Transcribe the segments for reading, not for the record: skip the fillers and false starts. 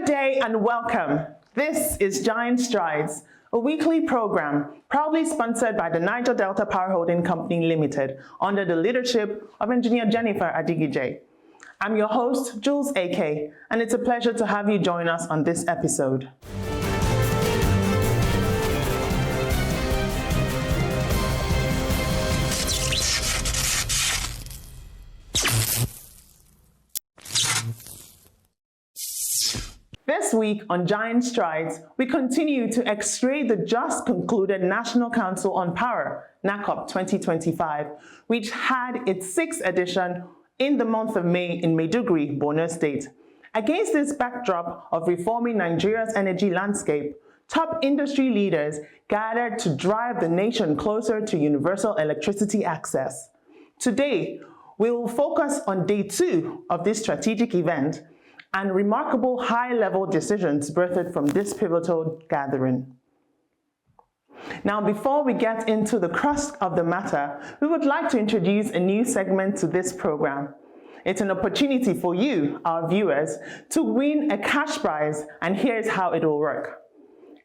Good day and welcome. This is Giant Strides, a weekly program proudly sponsored by the Niger Delta Power Holding Company Limited under the leadership of Engineer Jennifer Adigije. I'm your host, Jules AK, and it's a pleasure to have you join us on this episode. This week on Giant Strides, we continue to x-ray the just concluded National Council on Power, NACOP 2025, which had its 6th edition in the month of May in Maiduguri, Borno State. Against this backdrop of reforming Nigeria's energy landscape, top industry leaders gathered to drive the nation closer to universal electricity access. Today, we will focus on day 2 of this strategic event and remarkable high-level decisions birthed from this pivotal gathering. Now, before we get into the crux of the matter, we would like to introduce a new segment to this program. It's an opportunity for you, our viewers, to win a cash prize, and here's how it will work.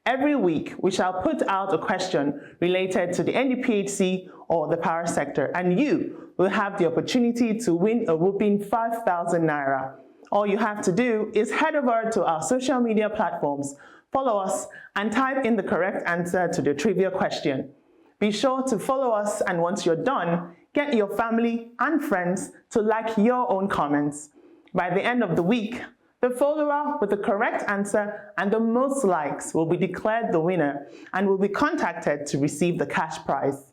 Every week, we shall put out a question related to the NDPHC or the power sector, and you will have the opportunity to win a whopping 5,000 naira. All you have to do is head over to our social media platforms, follow us, and type in the correct answer to the trivia question. Be sure to follow us, and once you're done, get your family and friends to like your own comments. By the end of the week, the follower with the correct answer and the most likes will be declared the winner and will be contacted to receive the cash prize.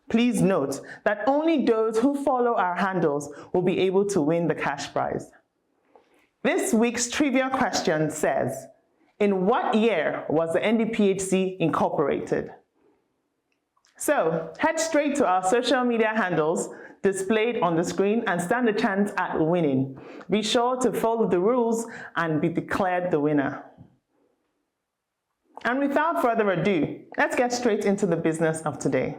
Please note that only those who follow our handles will be able to win the cash prize. This week's trivia question says, in what year was the NDPHC incorporated? So, head straight to our social media handles displayed on the screen and stand a chance at winning. Be sure to follow the rules and be declared the winner. And without further ado, let's get straight into the business of today.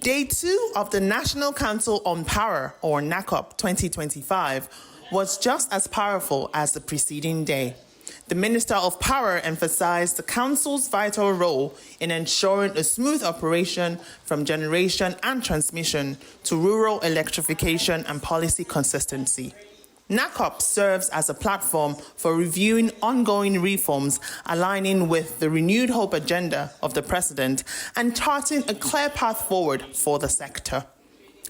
Day 2 of the National Council on Power, or NACOP 2025, was just as powerful as the preceding day. The Minister of Power emphasized the Council's vital role in ensuring a smooth operation from generation and transmission to rural electrification and policy consistency. NACOP serves as a platform for reviewing ongoing reforms aligning with the renewed hope agenda of the President and charting a clear path forward for the sector.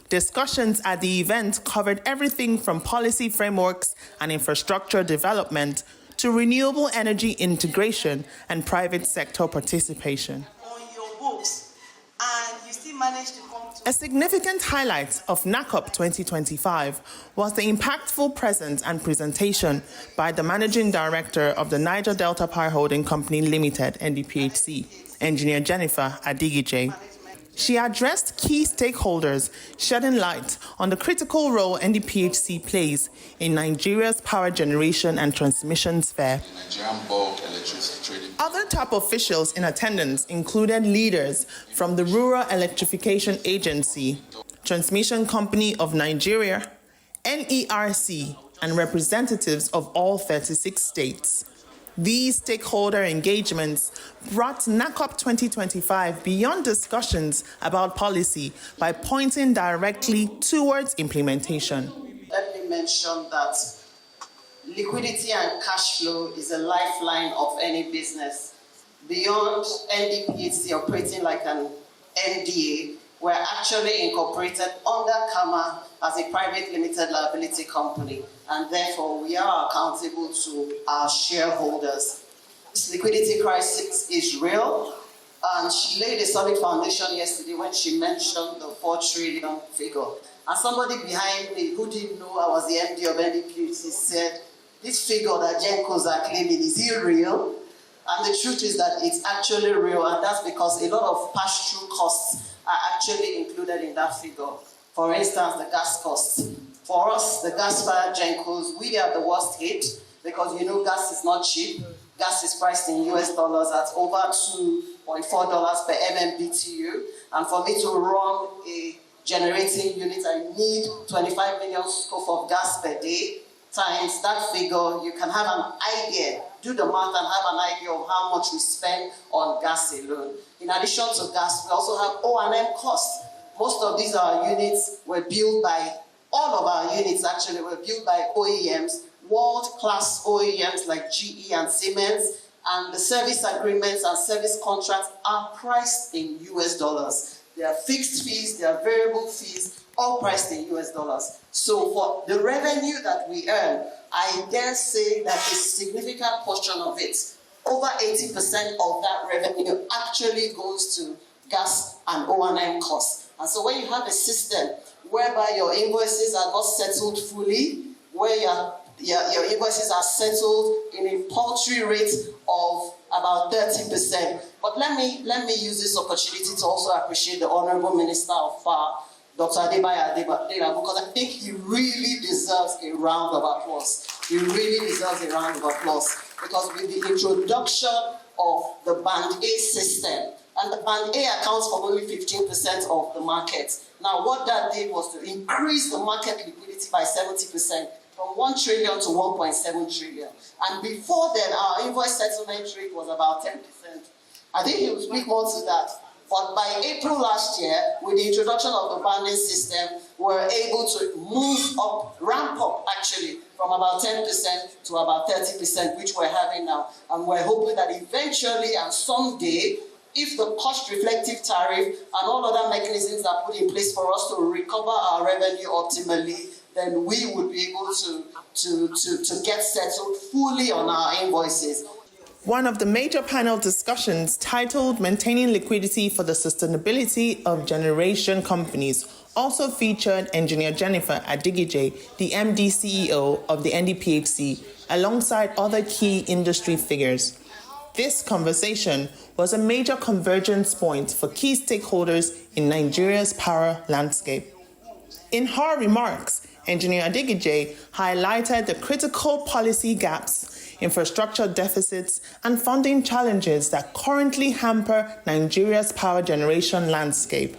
Discussions at the event covered everything from policy frameworks and infrastructure development to renewable energy integration and private sector participation. On your books, and you still manage to come to... A significant highlight of NACOP 2025 was the impactful presence and presentation by the Managing Director of the Niger Delta Power Holding Company Limited, NDPHC, Engineer Jennifer Adigije. She addressed key stakeholders, shedding light on the critical role NDPHC plays in Nigeria's power generation and transmission sphere. Other top officials in attendance included leaders from the Rural Electrification Agency, Transmission Company of Nigeria, NERC, and representatives of all 36 states. These stakeholder engagements brought NACOP 2025 beyond discussions about policy by pointing directly towards implementation. Let me mention that liquidity and cash flow is a lifeline of any business. Beyond NDPHC operating like an NDA, we're actually incorporated under CAMA as a private limited liability company, and therefore we are accountable to our shareholders. This liquidity crisis is real, and she laid a solid foundation yesterday when she mentioned the 4 trillion figure. And somebody behind me who didn't know I was the MD of NDPHC said, this figure that Gencos are claiming, is it real? And the truth is that it's actually real, and that's because a lot of pass-through costs are actually included in that figure. For instance, the gas costs. For us, the gas-fired Gencos, we are the worst hit because you know gas is not cheap. gas is priced in US dollars at over $2.4 per MMBTU. And for me to run a generating unit, I need 25 million scoop of gas per day. Times that figure, you can have an idea, do the math and have an idea of how much we spend on gas alone. In addition to gas, we also have O&M costs. Most of these our units were built by, all of our units actually were built by OEMs, world-class OEMs like GE and Siemens, and the service agreements and service contracts are priced in US dollars. There are fixed fees, there are variable fees, all priced in US dollars. So for the revenue that we earn, I dare say that a significant portion of it, over 80% of that revenue actually goes to gas and O&M costs. And so when you have a system whereby your invoices are not settled fully, where your invoices are settled in a paltry rate of about 30%. But let me use this opportunity to also appreciate the Honorable Minister of Dr. Adebayo Adeba, because I think he really deserves a round of applause. He really deserves a round of applause, because with the introduction of the Band A system, and the Band A accounts for only 15% of the market. Now, what that did was to increase the market liquidity by 70%, from 1 trillion to 1.7 trillion. And before then, our invoice settlement rate was about 10%. I think he will speak more to that. But by April last year, with the introduction of the banding system, we were able to ramp up actually, from about 10% to about 30%, which we're having now. And we're hoping that eventually and someday, if the cost-reflective tariff and all other mechanisms are put in place for us to recover our revenue optimally, then we would be able to get settled fully on our invoices. One of the major panel discussions, titled Maintaining Liquidity for the Sustainability of Generation Companies, also featured Engineer Jennifer Adigije, the MD CEO of the NDPHC, alongside other key industry figures. This conversation was a major convergence point for key stakeholders in Nigeria's power landscape. In her remarks, Engineer Adigije highlighted the critical policy gaps, infrastructure deficits, and funding challenges that currently hamper Nigeria's power generation landscape.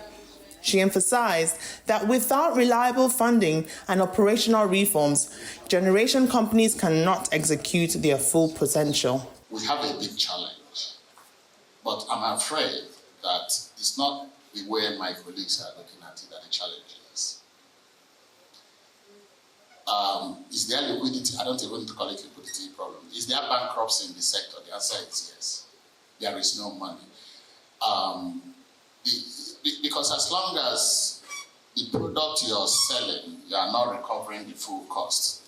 She emphasized that without reliable funding and operational reforms, generation companies cannot execute their full potential. We have a big challenge, but I'm afraid that it's not the way my colleagues are looking at it that the challenge is. Is there liquidity? I don't even call it liquidity problem. Is there bankruptcy in the sector? The answer is yes. There is no money. Because as long as the product you're selling, you are not recovering the full cost,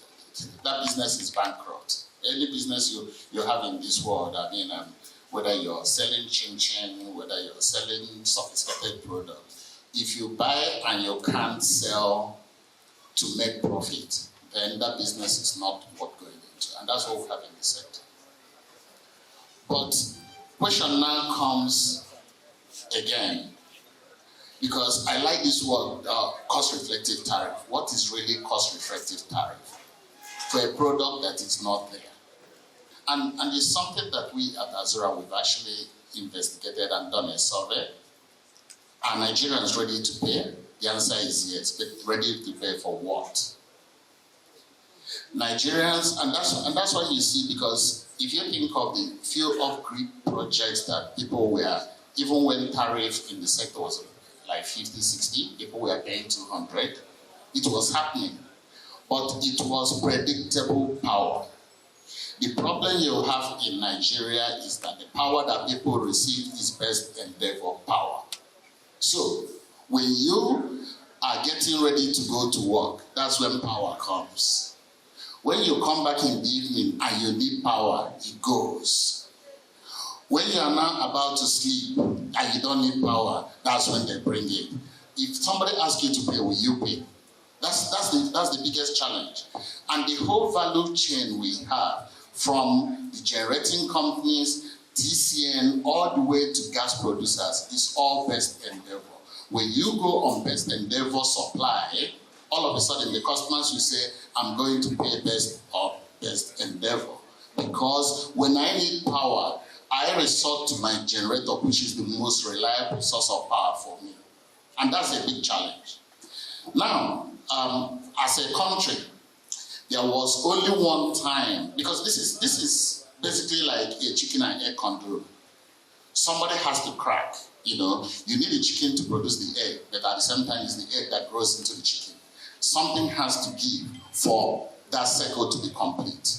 that business is bankrupt. Any business you have in this world, whether you're selling chin-chin, whether you're selling sophisticated products, if you buy and you can't sell to make profit, then that business is not worth going into. And that's what we have in the sector. But question now comes again, because I like this word, cost-reflective tariff. What is really cost-reflective tariff for a product that is not there? And it's something that we at Azura, we've actually investigated and done a survey. Are Nigerians ready to pay? The answer is yes, but ready to pay for what? Nigerians, and that's what you see, because if you think of the few off-grid projects that people were, even when tariff in the sector was like 50, 60, people were paying 200, it was happening. But it was predictable power. The problem you have in Nigeria is that the power that people receive is best endeavor power. So, when you are getting ready to go to work, that's when power comes. When you come back in the evening and you need power, it goes. When you are now about to sleep and you don't need power, that's when they bring it. If somebody asks you to pay, will you pay? That's the biggest challenge. And the whole value chain we have, from the generating companies, TCN, all the way to gas producers, is all best endeavor. When you go on best endeavor supply, all of a sudden the customers will say, I'm going to pay best endeavor. because when I need power, I resort to my generator, which is the most reliable source of power for me. And that's a big challenge. Now, as a country, there was only one time, because this is basically like a chicken and egg conundrum. Somebody has to crack, you need a chicken to produce the egg, but at the same time, it's the egg that grows into the chicken. Something has to give for that cycle to be complete.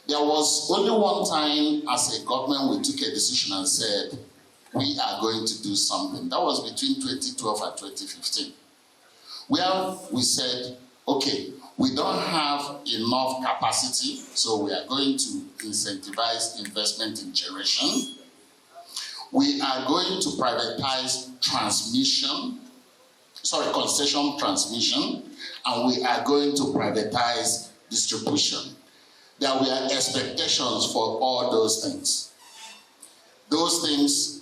There was only one time as a government we took a decision and said, we are going to do something. That was between 2012 and 2015. Where we said, okay, we don't have enough capacity, so we are going to incentivize investment in generation. We are going to privatize concession transmission, and we are going to privatize distribution. There were expectations for all those things. Those things,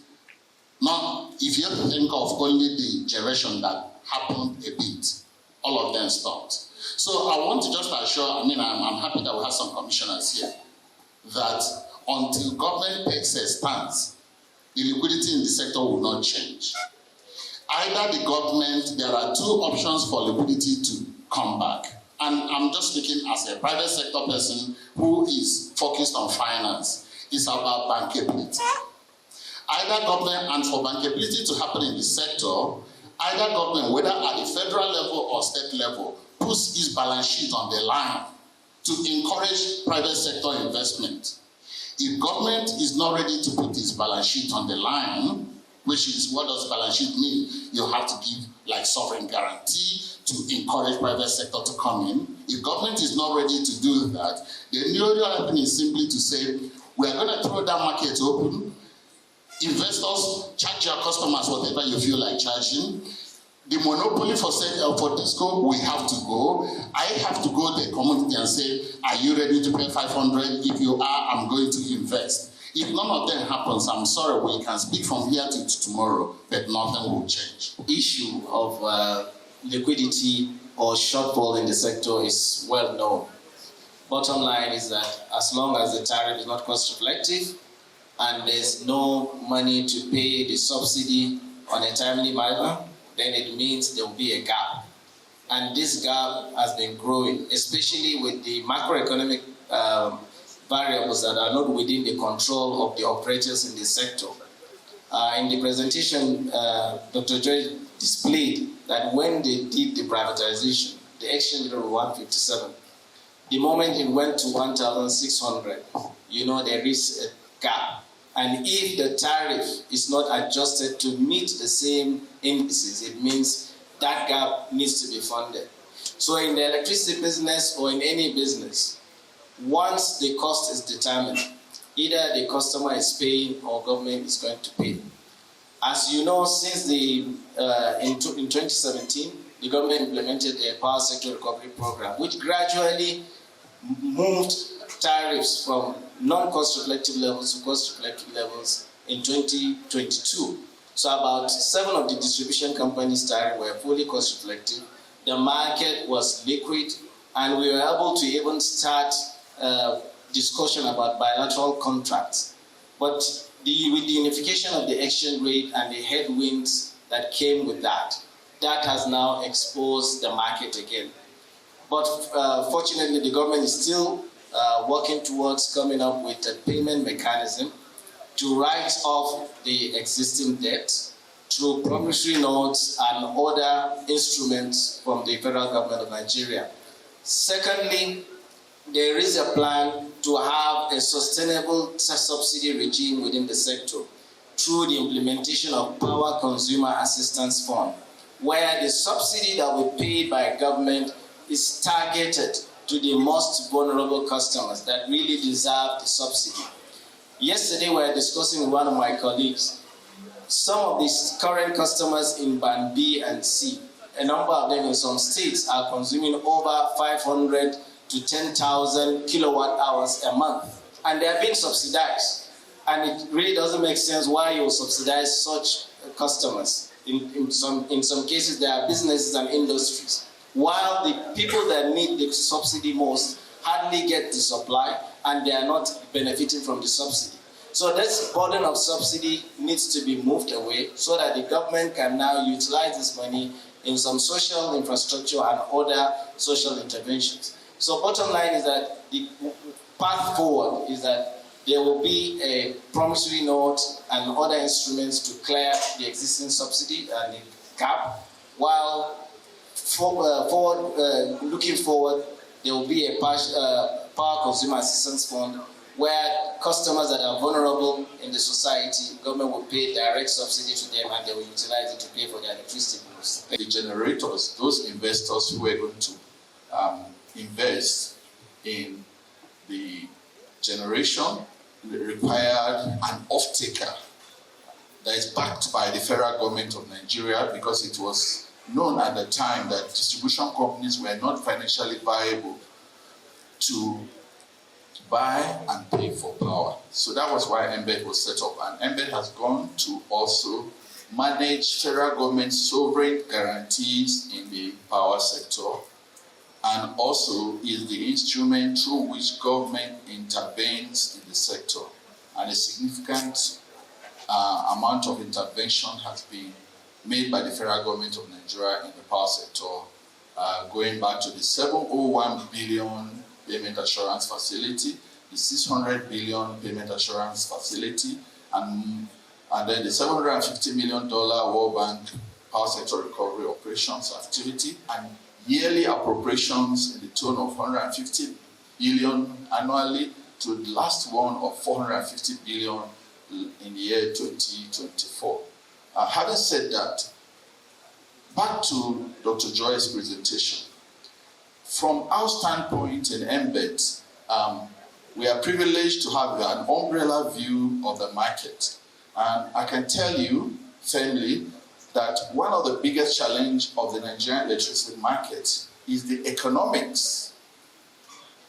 if you think of only the generation that happened a bit, all of them stopped. So I want to just assure, I'm happy that we have some commissioners here, that until government takes a stance, the liquidity in the sector will not change. Either the government, there are two options for liquidity to come back. And I'm just speaking as a private sector person who is focused on finance. It's about bankability. Either government, and for bankability to happen in the sector, either government, whether at the federal level or state level, puts its balance sheet on the line to encourage private sector investment. If government is not ready to put its balance sheet on the line, which is, what does balance sheet mean? You have to give like sovereign guarantee to encourage private sector to come in. If government is not ready to do that, the only thing is simply to say, we are going to throw that market open. Investors, charge your customers whatever you feel like charging. The monopoly for Disco, we have to go. I have to go to the community and say, are you ready to pay 500? If you are, I'm going to invest. If none of them happens, I'm sorry, we can speak from here to tomorrow, but nothing will change. Issue of liquidity or shortfall in the sector is well known. Bottom line is that as long as the tariff is not cost reflective and there's no money to pay the subsidy on a timely manner, then it means there will be a gap. And this gap has been growing, especially with the macroeconomic variables that are not within the control of the operators in the sector. In the presentation, Dr. Joy displayed that when they did the privatization, the exchange rate was 157. The moment it went to 1,600, there is a gap. And if the tariff is not adjusted to meet the same indices, it means that gap needs to be funded. So in the electricity business or in any business, once the cost is determined, either the customer is paying or government is going to pay. As you know, since in 2017, the government implemented a power sector recovery program, which gradually moved tariffs from non-cost reflective levels to cost reflective levels in 2022. So about 7 of the distribution companies' tariffs were fully cost reflective. The market was liquid, and we were able to even start discussion about bilateral contracts. But with the unification of the exchange rate and the headwinds that came with that has now exposed the market again. But fortunately, the government is still working towards coming up with a payment mechanism to write off the existing debt through promissory notes and other instruments from the federal government of Nigeria. Secondly, there is a plan to have a sustainable subsidy regime within the sector through the implementation of Power Consumer Assistance Fund, where the subsidy that we pay by government is targeted to the most vulnerable customers that really deserve the subsidy. Yesterday, we were discussing with one of my colleagues, some of these current customers in Band B and C, a number of them in some states are consuming over 500 to 10,000 kilowatt hours a month, and they are being subsidized. And it really doesn't make sense why you subsidize such customers. In some cases, there are businesses and industries, while the people that need the subsidy most hardly get the supply, and they are not benefiting from the subsidy. So this burden of subsidy needs to be moved away so that the government can now utilize this money in some social infrastructure and other social interventions. So bottom line is that the path forward is that there will be a promissory note and other instruments to clear the existing subsidy and the cap, while looking forward, there will be a power consumer assistance fund where customers that are vulnerable in the society, government will pay direct subsidy to them and they will utilize it to pay for their electricity bills. The generators, those investors who are going to invest in the generation, required an off-taker that is backed by the federal government of Nigeria, because it was known at the time that distribution companies were not financially viable to buy and pay for power. So that was why NBED was set up. And NBED has gone to also manage federal government sovereign guarantees in the power sector, and also is the instrument through which government intervenes in the sector. And a significant amount of intervention has been made by the federal government of Nigeria in the power sector, going back to the 701 billion payment assurance facility, the 600 billion payment assurance facility, and then the $750 million World Bank power sector recovery operations activity, and yearly appropriations in the tone of 150 billion annually, to the last one of 450 billion in the year 2024. Having said that, back to Dr. Joy's presentation. From our standpoint in NBED, we are privileged to have an umbrella view of the market. And I can tell you firmly that one of the biggest challenges of the Nigerian electricity market is the economics.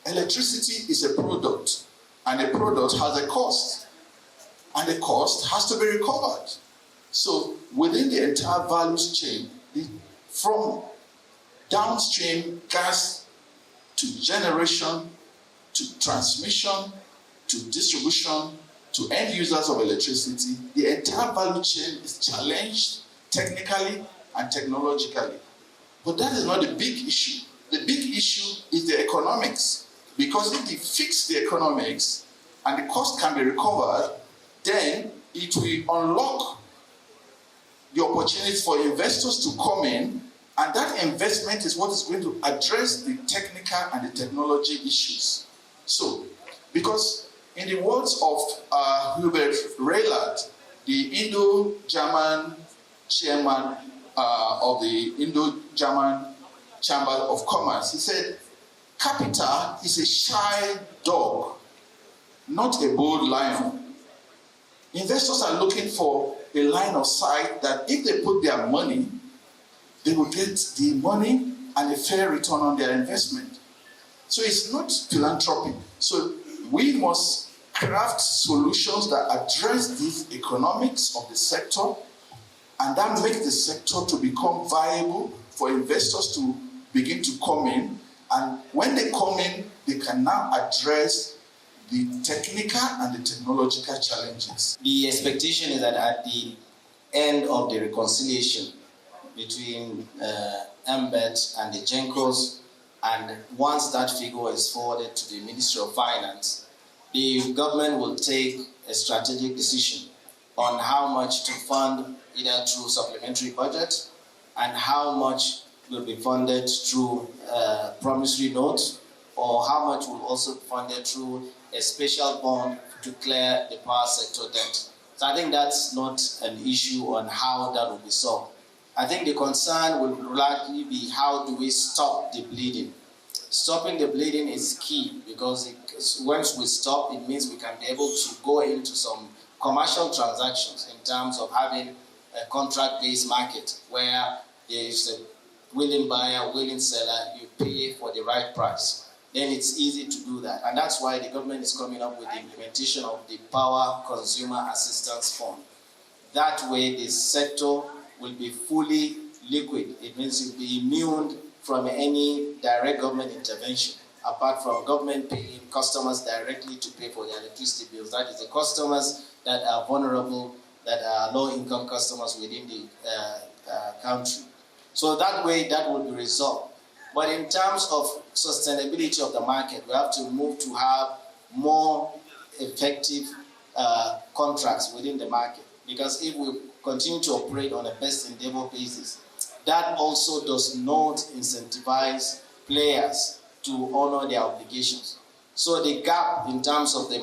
Electricity is a product, and a product has a cost, and the cost has to be recovered. So within the entire value chain, from downstream gas to generation, to transmission, to distribution, to end users of electricity, the entire value chain is challenged technically and technologically. But that is not the big issue. The big issue is the economics. Because if they fix the economics and the cost can be recovered, then it will unlock the opportunity for investors to come in, and that investment is what is going to address the technical and the technology issues. So, because in the words of Hubert Reilard, the Indo-German chairman of the Indo-German Chamber of Commerce, he said, capital is a shy dog, not a bold lion. Investors are looking for a line of sight that if they put their money, they will get the money and a fair return on their investment. So it's not philanthropy. So we must craft solutions that address these economics of the sector, and that make the sector to become viable for investors to begin to come in. And when they come in, they can now address the technical and the technological challenges. The expectation is that at the end of the reconciliation between NBED and the GENCOs, and once that figure is forwarded to the Ministry of Finance, the government will take a strategic decision on how much to fund either through supplementary budget and how much will be funded through promissory notes, or how much will also be funded through a special bond to clear the power sector debt. So I think that's not an issue on how that will be solved. I think the concern will likely be how do we stop the bleeding. Stopping the bleeding is key, because once we stop, it means we can be able to go into some commercial transactions in terms of having a contract-based market where there is a willing buyer, willing seller, you pay for the right price. Then it's easy to do that. And that's why the government is coming up with the implementation of the Power Consumer Assistance Fund. That way, the sector will be fully liquid. It means it will be immune from any direct government intervention. apart from government paying customers directly to pay for their electricity bills. That is the customers that are vulnerable, that are low-income customers within the country. So that way, that will be resolved. But in terms of sustainability of the market, we have to move to have more effective contracts within the market. Because if we continue to operate on a best endeavor basis, that also does not incentivize players to honor their obligations. So the gap in terms of the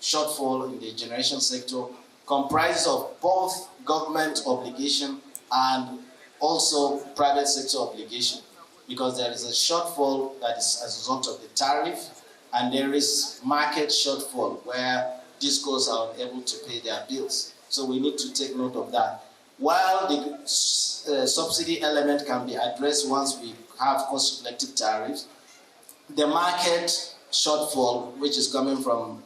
shortfall in the generation sector comprises of both government obligation and also private sector obligation, because there is a shortfall that is as a result of the tariff, and there is market shortfall where discos are unable to pay their bills. So we need to take note of that. While the subsidy element can be addressed once we have cost-reflective tariffs, the market shortfall, which is coming from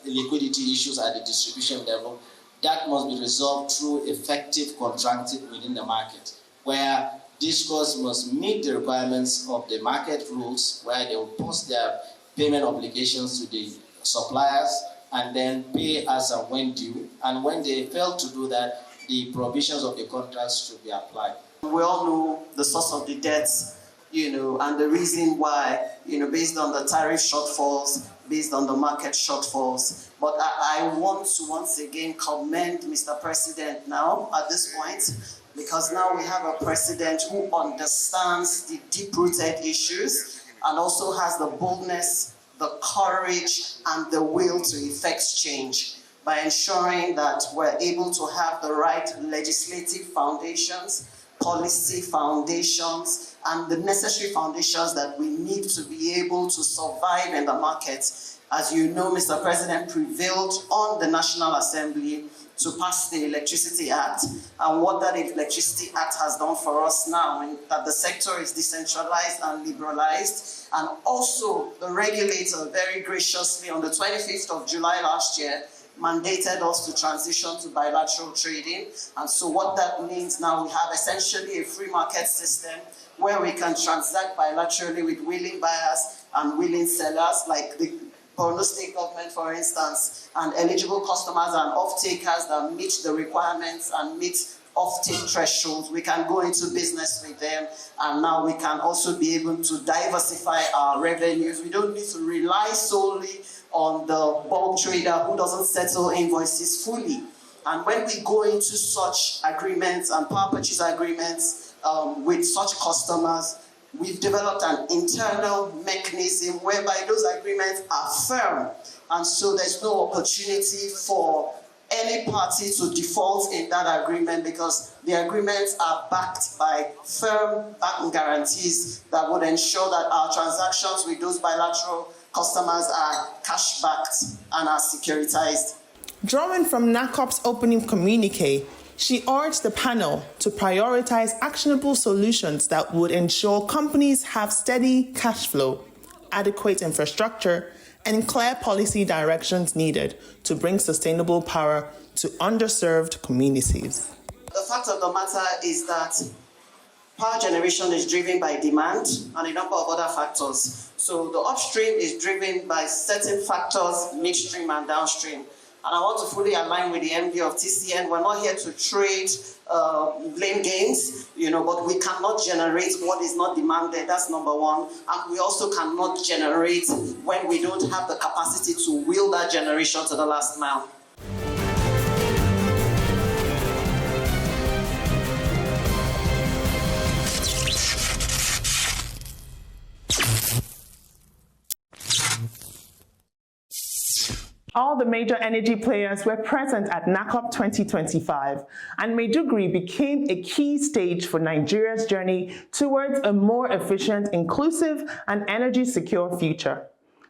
liquidity issues at the distribution level, that must be resolved through effective contracting within the market, where discos must meet the requirements of the market rules, where they will post their payment obligations to the suppliers and then pay as and when due. And when they fail to do that, the provisions of the contracts should be applied. We all know the source of the debts, and the reason why, based on the tariff shortfalls, based on the market shortfalls. But I want to once again commend Mr. President now at this point, because now we have a president who understands the deep-rooted issues and also has the boldness, the courage, and the will to effect change by ensuring that we're able to have the right legislative foundations, policy foundations, and the necessary foundations that we need to be able to survive in the market. As you know, Mr. President prevailed on the National Assembly to pass the Electricity Act, and what that Electricity Act has done for us now, is that the sector is decentralized and liberalized, and also the regulator very graciously on the 25th of July last year mandated us to transition to bilateral trading. And so what that means now, we have essentially a free market system where we can transact bilaterally with willing buyers and willing sellers, like the Borno State government, for instance, and eligible customers and off-takers that meet the requirements and meet off-take thresholds. We can go into business with them, and now we can also be able to diversify our revenues. We don't need to rely solely on the bulk trader who doesn't settle invoices fully. And when we go into such agreements and power purchase agreements with such customers, we've developed an internal mechanism whereby those agreements are firm, and so there's no opportunity for any party to default in that agreement, because the agreements are backed by firm bank guarantees that would ensure that our transactions with those bilateral customers are cash-backed and are securitized. Drawing from NACOP's opening communique, she urged the panel to prioritize actionable solutions that would ensure companies have steady cash flow, adequate infrastructure, and clear policy directions needed to bring sustainable power to underserved communities. The fact of the matter is that power generation is driven by demand and a number of other factors. So the upstream is driven by certain factors, midstream and downstream. And I want to fully align with the MD of TCN. We're not here to trade blame games, but we cannot generate what is not demanded. That's number one. And we also cannot generate when we don't have the capacity to wheel that generation to the last mile. All the major energy players were present at NACOP 2025, and Maiduguri became a key stage for Nigeria's journey towards a more efficient, inclusive, and energy-secure future.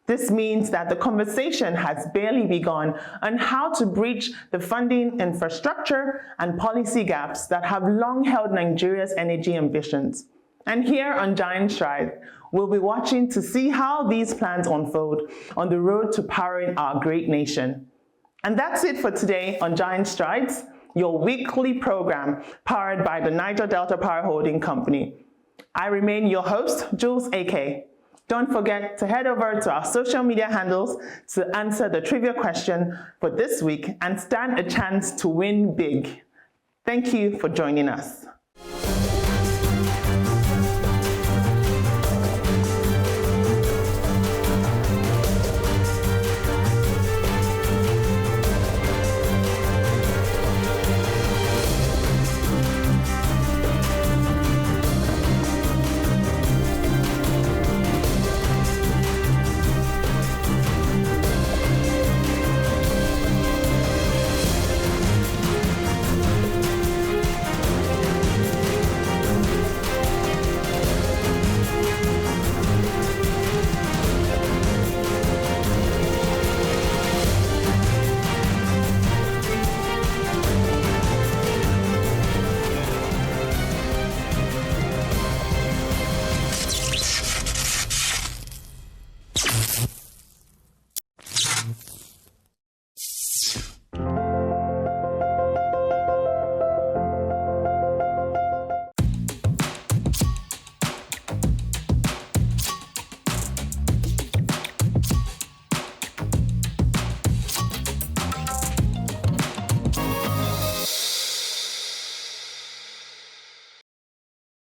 This means that the conversation has barely begun on how to bridge the funding, infrastructure, and policy gaps that have long held Nigeria's energy ambitions. And here on Giant Stride, we'll be watching to see how these plans unfold on the road to powering our great nation. And that's it for today on Giant Strides, your weekly program powered by the Niger Delta Power Holding Company. I remain your host, Jules AK. Don't forget to head over to our social media handles to answer the trivia question for this week and stand a chance to win big. Thank you for joining us.